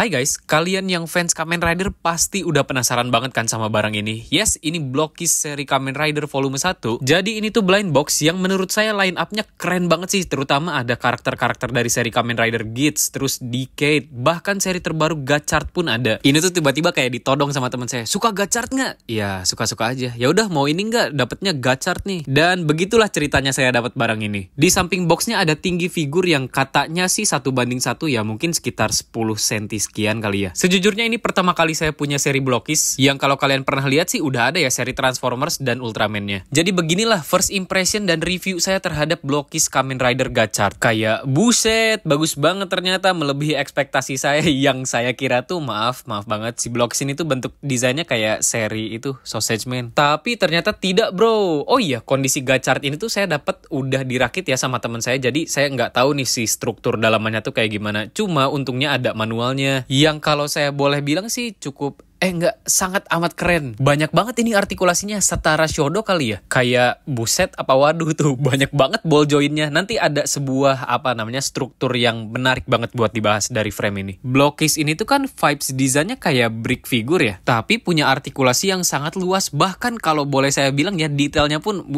Hai guys, kalian yang fans Kamen Rider pasti udah penasaran banget kan sama barang ini. Yes, ini Blockis seri Kamen Rider volume 1. Jadi ini tuh blind box yang menurut saya line up-nya keren banget sih. Terutama ada karakter-karakter dari seri Kamen Rider Geats, terus Decade, bahkan seri terbaru Gachard pun ada. Ini tuh tiba-tiba kayak ditodong sama teman saya. Suka Gachard nggak? Ya, suka-suka aja. Ya udah, mau ini nggak? Dapetnya Gachard nih. Dan begitulah ceritanya saya dapat barang ini. Di samping boxnya ada tinggi figur yang katanya sih 1:1, ya mungkin sekitar 10 cm sekian kali ya. Sejujurnya ini pertama kali saya punya seri Blockis, yang kalau kalian pernah lihat sih udah ada ya seri Transformers dan Ultraman-nya. Jadi beginilah first impression dan review saya terhadap Blockis Kamen Rider Gachard. Kayak buset, bagus banget ternyata, melebihi ekspektasi saya yang saya kira tuh maaf banget si Blockis ini tuh bentuk desainnya kayak seri itu Sausage Man. Tapi ternyata tidak bro. Oh iya, kondisi Gachard ini tuh saya dapat udah dirakit ya sama teman saya, jadi saya nggak tahu nih si struktur dalamannya tuh kayak gimana. Cuma untungnya ada manualnya, yang kalau saya boleh bilang sih cukup sangat amat keren. Banyak banget ini artikulasinya, setara Shodo kali ya. Kayak buset apa waduh tuh, banyak banget ball jointnya. Nanti ada sebuah struktur yang menarik banget buat dibahas dari frame ini. Blockis ini tuh kan vibes desainnya kayak brick figure ya, tapi punya artikulasi yang sangat luas. Bahkan kalau boleh saya bilang ya, detailnya pun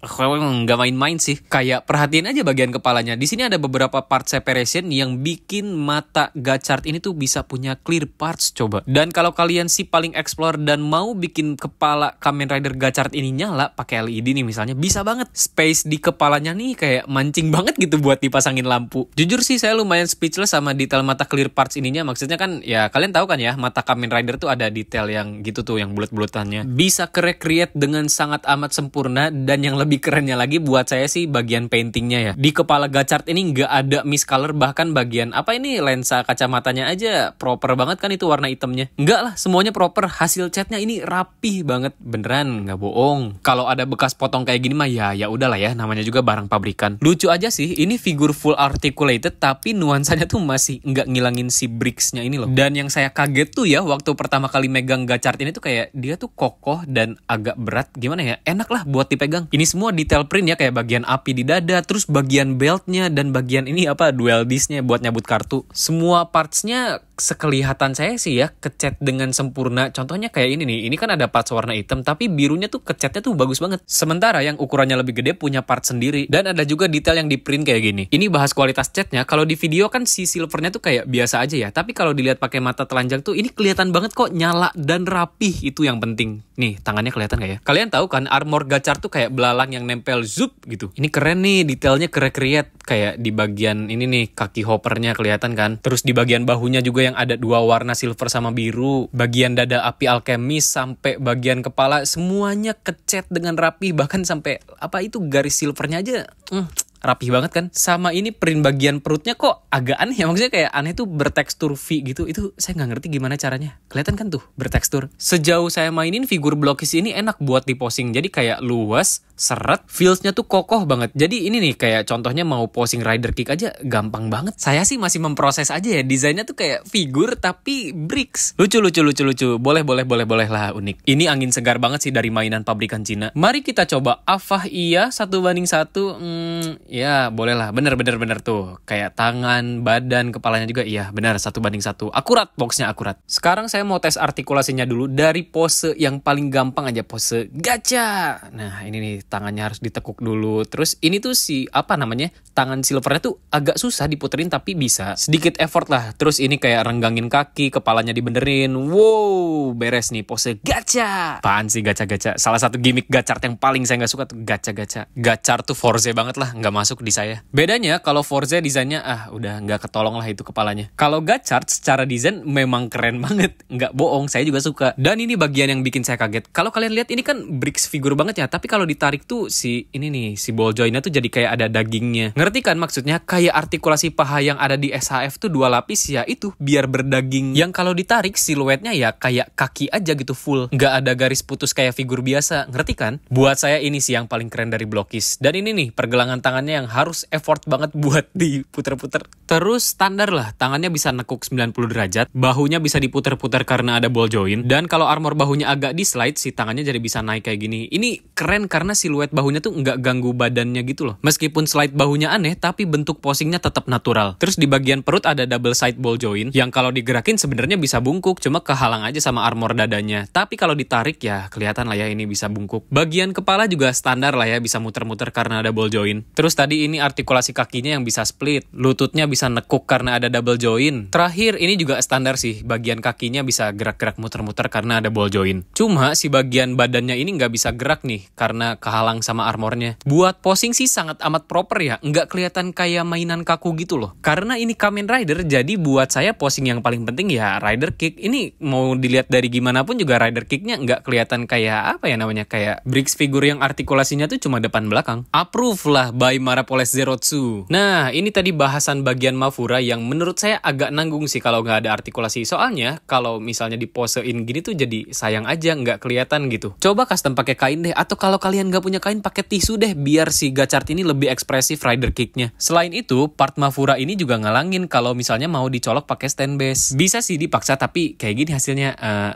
nggak main-main sih. Kayak perhatiin aja bagian kepalanya. Di sini ada beberapa part separation yang bikin mata Gachard ini tuh bisa punya clear parts coba. Dan kalau kalian sih paling explore dan mau bikin kepala Kamen Rider Gachard ini nyala pakai LED nih misalnya, bisa banget. Space di kepalanya nih kayak mancing banget gitu buat dipasangin lampu. Jujur sih saya lumayan speechless sama detail mata clear parts ininya. Maksudnya kan ya kalian tahu kan ya, mata Kamen Rider tuh ada detail yang gitu tuh, yang bulat-bulatannya. Bisa ke-recreate dengan sangat amat sempurna. Dan yang lebih kerennya lagi buat saya sih bagian paintingnya ya. Di kepala Gachard ini nggak ada miscolor, bahkan bagian lensa kacamatanya aja proper banget kan, itu warna hitamnya. Nggak lah, semuanya proper. Hasil catnya ini rapih banget, beneran nggak bohong. Kalau ada bekas potong kayak gini mah ya udahlah ya, namanya juga barang pabrikan. Lucu aja sih, ini figur full articulated tapi nuansanya tuh masih nggak ngilangin si bricksnya ini loh. Dan yang saya kaget tuh ya, waktu pertama kali megang Gachard ini tuh kayak dia tuh kokoh dan agak berat, gimana ya, enak lah buat dipegang. Ini semua detail print ya, kayak bagian api di dada, terus bagian beltnya, dan bagian ini dual disc-nya buat nyabut kartu. Semua parts-nya sekelihatan saya sih ya kecat dengan sempurna. Contohnya kayak ini nih, ini kan ada parts warna hitam tapi birunya tuh kecatnya tuh bagus banget. Sementara yang ukurannya lebih gede punya part sendiri. Dan ada juga detail yang di print kayak gini. Ini bahas kualitas catnya. Kalau di video kan si silvernya tuh kayak biasa aja ya, tapi kalau dilihat pakai mata telanjang tuh ini kelihatan banget kok nyala dan rapih. Itu yang penting. Nih tangannya kelihatan gak ya? Kalian tahu kan armor Gachard tuh kayak belalang yang nempel zup gitu. Ini keren nih, detailnya ke-recreate. Kayak di bagian ini nih, kaki hoppernya kelihatan kan. Terus di bagian bahunya juga yang ada dua warna silver sama biru. Bagian dada api alkemis sampai bagian kepala semuanya kecat dengan rapi. Bahkan sampai garis silvernya aja rapih banget kan. Sama ini print bagian perutnya kok agak aneh ya. Maksudnya kayak aneh tuh bertekstur V gitu. Itu saya nggak ngerti gimana caranya. Kelihatan kan tuh bertekstur. Sejauh saya mainin figur Blockis ini enak buat diposing. Jadi kayak luas, seret, feels-nya tuh kokoh banget. Jadi ini nih kayak contohnya mau posing rider kick aja gampang banget. Saya sih masih memproses aja ya. Desainnya tuh kayak figur tapi bricks. Lucu. Boleh lah, unik. Ini angin segar banget sih dari mainan pabrikan Cina. Mari kita coba. Afah iya 1:1. Ya boleh lah, bener tuh. Kayak tangan, badan, kepalanya juga iya benar 1:1. Akurat, boxnya akurat. Sekarang saya mau tes artikulasinya dulu dari pose yang paling gampang aja, pose gacha. Nah ini nih, tangannya harus ditekuk dulu. Terus ini tuh tangan silvernya tuh agak susah diputerin tapi bisa. Sedikit effort lah. Terus ini kayak renggangin kaki, kepalanya dibenerin. Wow, beres nih pose gacha. Apaan sih gacha-gacha? Salah satu gimmick Gachard yang paling saya nggak suka tuh gacha-gacha. Gachard tuh Forze banget lah, nggak masuk di saya. Bedanya kalau Forze desainnya udah nggak ketolong lah itu kepalanya. Kalau Gachard secara desain memang keren banget, nggak bohong, saya juga suka. Dan ini bagian yang bikin saya kaget. Kalau kalian lihat ini kan bricks figur banget ya, tapi kalau ditarik tuh si ball jointnya tuh jadi kayak ada dagingnya. Ngerti kan maksudnya? Kayak artikulasi paha yang ada di SHF tuh 2 lapis ya, itu biar berdaging. Yang kalau ditarik siluetnya ya kayak kaki aja gitu full, nggak ada garis putus kayak figur biasa. Ngerti kan? Buat saya ini sih yang paling keren dari Blockis. Dan ini nih pergelangan tangannya yang harus effort banget buat diputer-puter. Terus standar lah, tangannya bisa nekuk 90 derajat, bahunya bisa diputer-puter muter-muter karena ada ball joint. Dan kalau armor bahunya agak di slide, si tangannya jadi bisa naik kayak gini. Ini keren karena siluet bahunya tuh nggak ganggu badannya gitu loh. Meskipun slide bahunya aneh, tapi bentuk posingnya tetap natural. Terus di bagian perut ada double side ball joint yang kalau digerakin sebenarnya bisa bungkuk, cuma kehalang aja sama armor dadanya. Tapi kalau ditarik ya kelihatan lah ya ini bisa bungkuk. Bagian kepala juga standar lah ya, bisa muter-muter karena ada ball joint. Terus tadi ini artikulasi kakinya yang bisa split, lututnya bisa nekuk karena ada double joint. Terakhir ini juga standar sih, bagian kakinya bisa gerak-gerak muter-muter karena ada ball joint. Cuma si bagian badannya ini nggak bisa gerak nih karena kehalang sama armornya. Buat posing sih sangat amat proper ya, nggak kelihatan kayak mainan kaku gitu loh. Karena ini Kamen Rider, jadi buat saya posing yang paling penting ya rider kick. Ini mau dilihat dari gimana pun juga rider kicknya nggak kelihatan kayak apa ya namanya, kayak Bricks figure yang artikulasinya tuh cuma depan belakang. Approve lah by Marapoles Zerotsu. Nah, ini tadi bahasan bagian Mafura yang menurut saya agak nanggung sih kalau nggak ada artikulasi. Soalnya kalau misalnya diposein gini tuh jadi sayang aja, nggak kelihatan gitu. Coba custom pakai kain deh, atau kalau kalian nggak punya kain pakai tisu deh, biar si gachard ini lebih ekspresif rider kicknya. Selain itu, part Mafura ini juga ngalangin kalau misalnya mau dicolok pakai stand base. Bisa sih dipaksa, tapi kayak gini hasilnya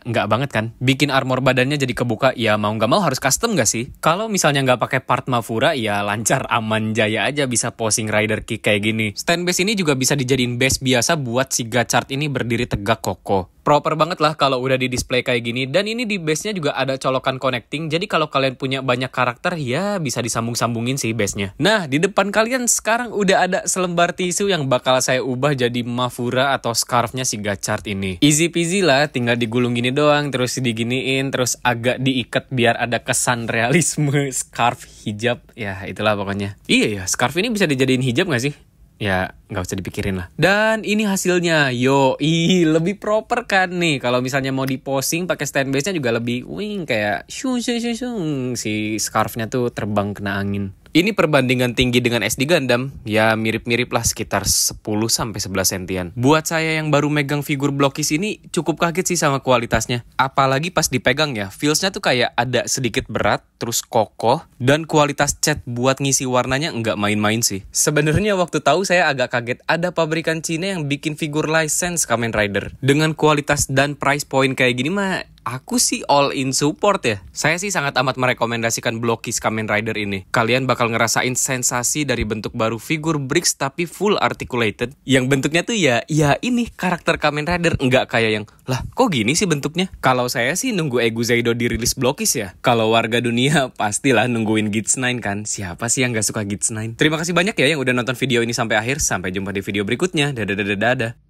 nggak banget kan. Bikin armor badannya jadi kebuka, ya mau nggak mau harus custom nggak sih? Kalau misalnya nggak pakai part Mafura, ya lancar aman jaya aja bisa posing rider kick kayak gini. Stand base ini juga bisa dijadiin base biasa buat si gachard ini berdiri tegak kokoh. Proper banget lah kalau udah di display kayak gini. Dan ini di base-nya juga ada colokan connecting. Jadi kalau kalian punya banyak karakter, ya bisa disambung-sambungin sih base-nya. Nah, di depan kalian sekarang udah ada selembar tisu yang bakal saya ubah jadi Mafura atau scarf-nya si gachard ini. Easy peasy lah, tinggal digulung gini doang, terus diginiin, terus agak diikat biar ada kesan realisme scarf hijab. Ya, itulah pokoknya. Iya ya, scarf ini bisa dijadiin hijab gak sih? Ya, nggak usah dipikirin lah. Dan ini hasilnya, lebih proper kan nih. Kalau misalnya mau diposing pakai stand base-nya juga lebih wing, kayak shung, si scarf-nya tuh terbang kena angin. Ini perbandingan tinggi dengan SD Gundam, ya mirip-mirip lah, sekitar 10-11 sentian. Buat saya yang baru megang figur Blockis ini cukup kaget sih sama kualitasnya. Apalagi pas dipegang ya, feels-nya tuh kayak ada sedikit berat, terus kokoh, dan kualitas cat buat ngisi warnanya nggak main-main sih. Sebenarnya waktu tahu saya agak kaget, ada pabrikan Cina yang bikin figur license Kamen Rider. Dengan kualitas dan price point kayak gini mah, aku sih all in support ya. Saya sih sangat amat merekomendasikan Blockis Kamen Rider ini. Kalian bakal ngerasain sensasi dari bentuk baru figur Bricks tapi full articulated. Yang bentuknya tuh ya ini karakter Kamen Rider, nggak kayak yang, lah kok gini sih bentuknya? Kalau saya sih nunggu Egu Zaido dirilis Blockis ya. Kalau warga dunia pastilah nungguin Gits 9 kan. Siapa sih yang nggak suka Gits 9? Terima kasih banyak ya yang udah nonton video ini sampai akhir. Sampai jumpa di video berikutnya. Dadah.